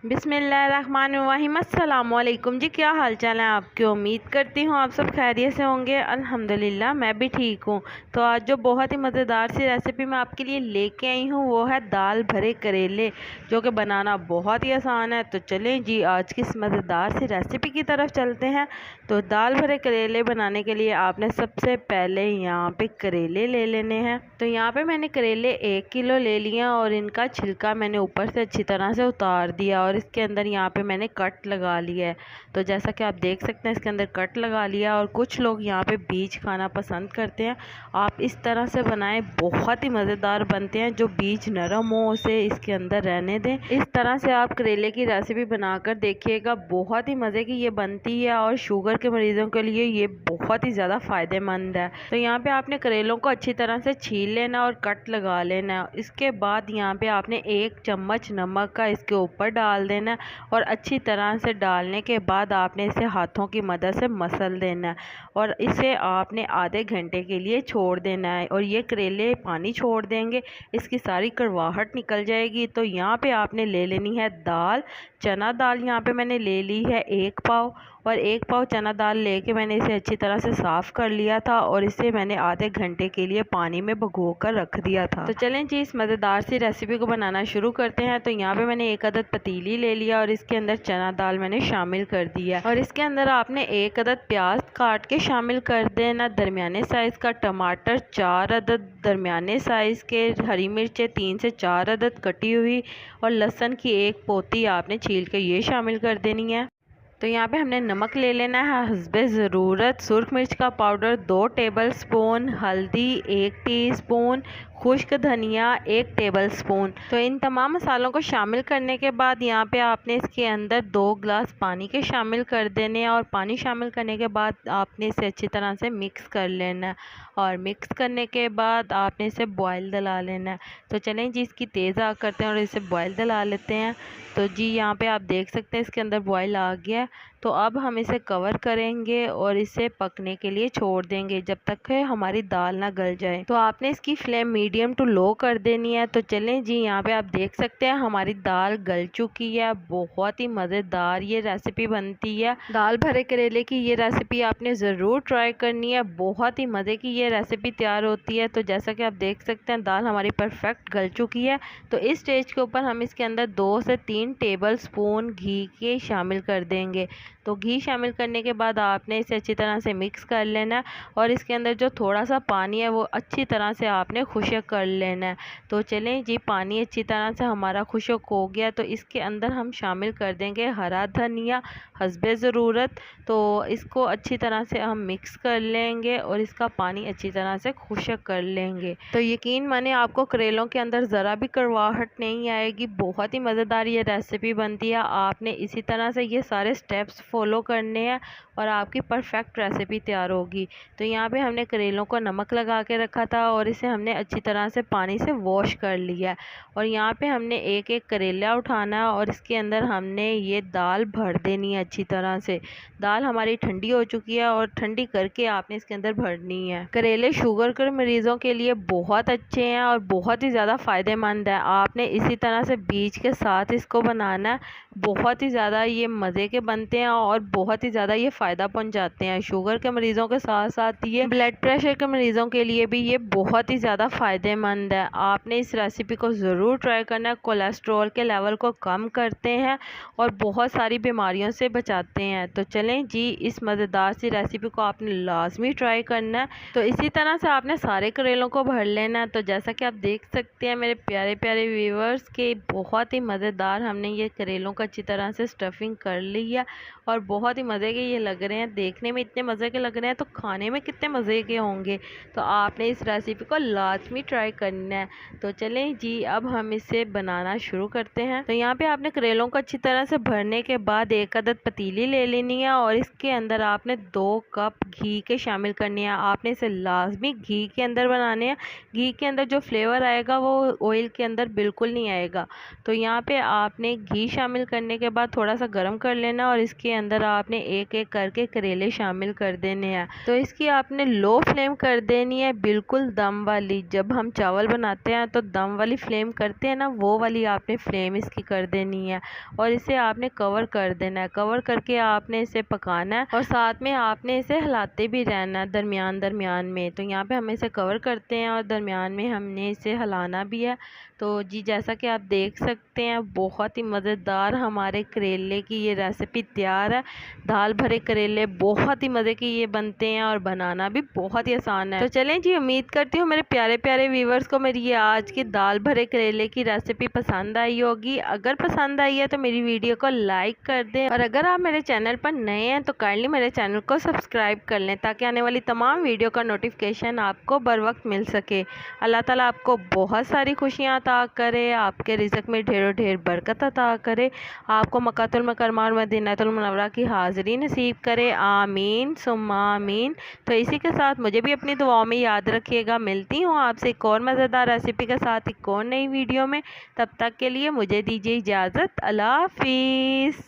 बिस्मिल्लाहिर्रहमानिर्रहीम। अस्सलामुअलैकुम जी, क्या हाल चाल है आपके। उम्मीद करती हूँ आप सब खैरियत से होंगे। अल्हम्दुलिल्लाह मैं भी ठीक हूँ। तो आज जो बहुत ही मज़ेदार सी रेसिपी मैं आपके लिए लेके आई हूँ वो है दाल भरे करेले, जो कि बनाना बहुत ही आसान है। तो चलें जी आज की इस मज़ेदार सी रेसिपी की तरफ चलते हैं। तो दाल भरे करेले बनाने के लिए आपने सबसे पहले यहाँ पे करेले ले लेने हैं। तो यहाँ पे मैंने करेले 1 किलो ले लिया और इनका छिलका मैंने ऊपर से अच्छी तरह से उतार दिया और इसके अंदर यहाँ पे मैंने कट लगा लिया है। तो जैसा कि आप देख सकते हैं इसके अंदर कट लगा लिया। और कुछ लोग यहाँ पे बीज खाना पसंद करते हैं, आप इस तरह से बनाएं, बहुत ही मज़ेदार बनते हैं। जो बीज नरम हो उसे इसके अंदर रहने दें। इस तरह से आप करेले की रेसिपी बनाकर देखिएगा, बहुत ही मज़े की ये बनती है और शुगर के मरीजों के लिए ये बहुत ही ज़्यादा फ़ायदेमंद है। तो यहाँ पे आपने करेलों को अच्छी तरह से छील लेना और कट लगा लेना। इसके बाद यहाँ पे आपने 1 चम्मच नमक का इसके ऊपर डाल देना और अच्छी तरह से डालने के बाद आपने इसे हाथों की मदद से मसल देना है और इसे आपने आधे घंटे के लिए छोड़ देना है। और ये करेले पानी छोड़ देंगे, इसकी सारी कड़वाहट निकल जाएगी। तो यहाँ पे आपने ले लेनी है दाल, चना दाल यहाँ पे मैंने ले ली है 1 पाव। और 1 पाव चना दाल लेके मैंने इसे अच्छी तरह से साफ़ कर लिया था और इसे मैंने आधे घंटे के लिए पानी में भिगो कर रख दिया था। तो चलें जी इस मज़ेदार सी रेसिपी को बनाना शुरू करते हैं। तो यहाँ पे मैंने 1 अदद पतीली ले लिया और इसके अंदर चना दाल मैंने शामिल कर दिया और इसके अंदर आपने 1 अदद प्याज काट के शामिल कर देना, दरमियाने साइज़ का टमाटर 4 अदद, दरमियाने साइज़ के हरी मिर्चें 3 से 4 अदद कटी हुई और लहसुन की 1 पोती आपने छील के ये शामिल कर देनी है। तो यहाँ पे हमने नमक ले लेना है हस्बे ज़रूरत, सुरख मिर्च का पाउडर 2 टेबल स्पून, हल्दी 1 टीस्पून, खुश्क धनिया 1 टेबल स्पून। तो इन तमाम मसालों को शामिल करने के बाद यहाँ पे आपने इसके अंदर 2 गिलास पानी के शामिल कर देने हैं और पानी शामिल करने के बाद आपने इसे अच्छी तरह से मिक्स कर लेना है और मिक्स करने के बाद आपने इसे बॉयल दिला लेना है। तो चलें जी इसकी तेज़ आग करते हैं और इसे बॉयल दिला लेते हैं। तो जी यहाँ पे आप देख सकते हैं इसके अंदर बॉयल आ गया। तो अब हम इसे कवर करेंगे और इसे पकने के लिए छोड़ देंगे जब तक है हमारी दाल ना गल जाए। तो आपने इसकी फ्लेम मीडियम टू लो कर देनी है। तो चलें जी यहाँ पे आप देख सकते हैं हमारी दाल गल चुकी है। बहुत ही मज़ेदार ये रेसिपी बनती है। दाल भरे करेले की ये रेसिपी आपने ज़रूर ट्राई करनी है, बहुत ही मज़े की ये रेसिपी तैयार होती है। तो जैसा कि आप देख सकते हैं दाल हमारी परफेक्ट गल चुकी है। तो इस स्टेज के ऊपर हम इसके अंदर 2 से 3 टेबल स्पून घी के शामिल कर देंगे। तो घी शामिल करने के बाद आपने इसे अच्छी तरह से मिक्स कर लेना है और इसके अंदर जो थोड़ा सा पानी है वो अच्छी तरह से आपने खुश्क कर लेना है। तो चलें जी पानी अच्छी तरह से हमारा खुश्क हो गया। तो इसके अंदर हम शामिल कर देंगे हरा धनिया हस्बे ज़रूरत। तो इसको अच्छी तरह से हम मिक्स कर लेंगे और इसका पानी अच्छी तरह से खुश्क कर लेंगे। तो यकीन माने आपको करेलों के अंदर ज़रा भी कड़वाहट नहीं आएगी, बहुत ही मज़ेदार ये रेसिपी बनती है। आपने इसी तरह से ये सारे स्टेप्स फॉलो करने हैं और आपकी परफेक्ट रेसिपी तैयार होगी। तो यहाँ पे हमने करेलों को नमक लगा के रखा था और इसे हमने अच्छी तरह से पानी से वॉश कर लिया है। और यहाँ पे हमने एक एक करेला उठाना है और इसके अंदर हमने ये दाल भर देनी है अच्छी तरह से। दाल हमारी ठंडी हो चुकी है और ठंडी करके आपने इसके अंदर भरनी है। करेले शुगर के मरीज़ों के लिए बहुत अच्छे हैं और बहुत ही ज़्यादा फ़ायदेमंद है। आपने इसी तरह से बीज के साथ इसको बनाना है, बहुत ही ज़्यादा ये मज़े के बनते हैं और बहुत ही ज़्यादा ये फ़ायदा पहुंचाते हैं। शुगर के मरीज़ों के साथ साथ ये ब्लड प्रेशर के मरीज़ों के लिए भी ये बहुत ही ज़्यादा फ़ायदेमंद है। आपने इस रेसिपी को ज़रूर ट्राई करना है, कोलेस्ट्रॉल के लेवल को कम करते हैं और बहुत सारी बीमारियों से बचाते हैं। तो चलें जी इस मज़ेदार सी रेसिपी को आपने लाजमी ट्राई करना है। तो इसी तरह से आपने सारे करेलों को भर लेना है। तो जैसा कि आप देख सकते हैं मेरे प्यारे प्यारे व्यूवर्स के बहुत ही मज़ेदार हमने ये करेलों को अच्छी तरह से स्टफिंग कर ली है और बहुत ही मज़े के ये लग रहे हैं, देखने में इतने मज़े के लग रहे हैं तो खाने में कितने मज़े के होंगे। तो आपने इस रेसिपी को लाजमी ट्राई करना है। तो चलें जी अब हम इसे बनाना शुरू करते हैं। तो यहाँ पे आपने करेलों को अच्छी तरह से भरने के बाद 1 अदद पतीली ले लेनी है और इसके अंदर आपने 2 कप घी के शामिल करने हैं। आपने इसे लाजमी घी के अंदर बनाने हैं। घी के अंदर जो फ्लेवर आएगा वो ऑयल के अंदर बिल्कुल नहीं आएगा। तो यहाँ पे आपने घी शामिल करने के बाद थोड़ा सा गर्म कर लेना और इसके अंदर आपने एक एक करके करेले शामिल कर देने हैं। तो इसकी आपने लो फ्लेम कर देनी है, बिल्कुल दम वाली। जब हम चावल बनाते हैं तो दम वाली फ्लेम करते हैं ना, वो वाली आपने फ्लेम इसकी कर देनी है और इसे आपने कवर कर देना है। कवर करके आपने इसे पकाना है और साथ में आपने इसे हिलाते भी रहना है दरमियान दरमियान में। तो यहाँ पे हम इसे कवर करते हैं और दरमियान में हमने इसे हिलाना भी है। तो जी जैसा कि आप देख सकते हैं बहुत ही मज़ेदार हमारे करेले की ये रेसिपी तैयार है। दाल भरे करेले बहुत ही मज़े के ये बनते हैं और बनाना भी बहुत ही आसान है। तो चलें जी, उम्मीद करती हूँ मेरे प्यारे प्यारे व्यूवर्स को मेरी ये आज की दाल भरे करेले की रेसिपी पसंद आई होगी। अगर पसंद आई है तो मेरी वीडियो को लाइक कर दें और अगर आप मेरे चैनल पर नए हैं तो काइंडली मेरे चैनल को सब्सक्राइब कर लें ताकि आने वाली तमाम वीडियो का नोटिफिकेशन आपको बर वक्त मिल सके। अल्लाह ताला आपको बहुत सारी खुशियाँ अता करे, आपके रिज़्क़ में ढेरों ढेर बरकत अता करे, आपको मक्कातुल मुकर्रमा और मदीनातुल मुनव्वरा की हाज़िरी नसीब करे। आमीन सुम्मा आमीन। तो इसी के साथ मुझे भी अपनी दुआओं में याद रखिएगा। मिलती हूँ आपसे एक और मज़ेदार रेसिपी के साथ एक और नई वीडियो में। तब तक के लिए मुझे दीजिए इजाज़त। अल्लाह हाफ़िज़।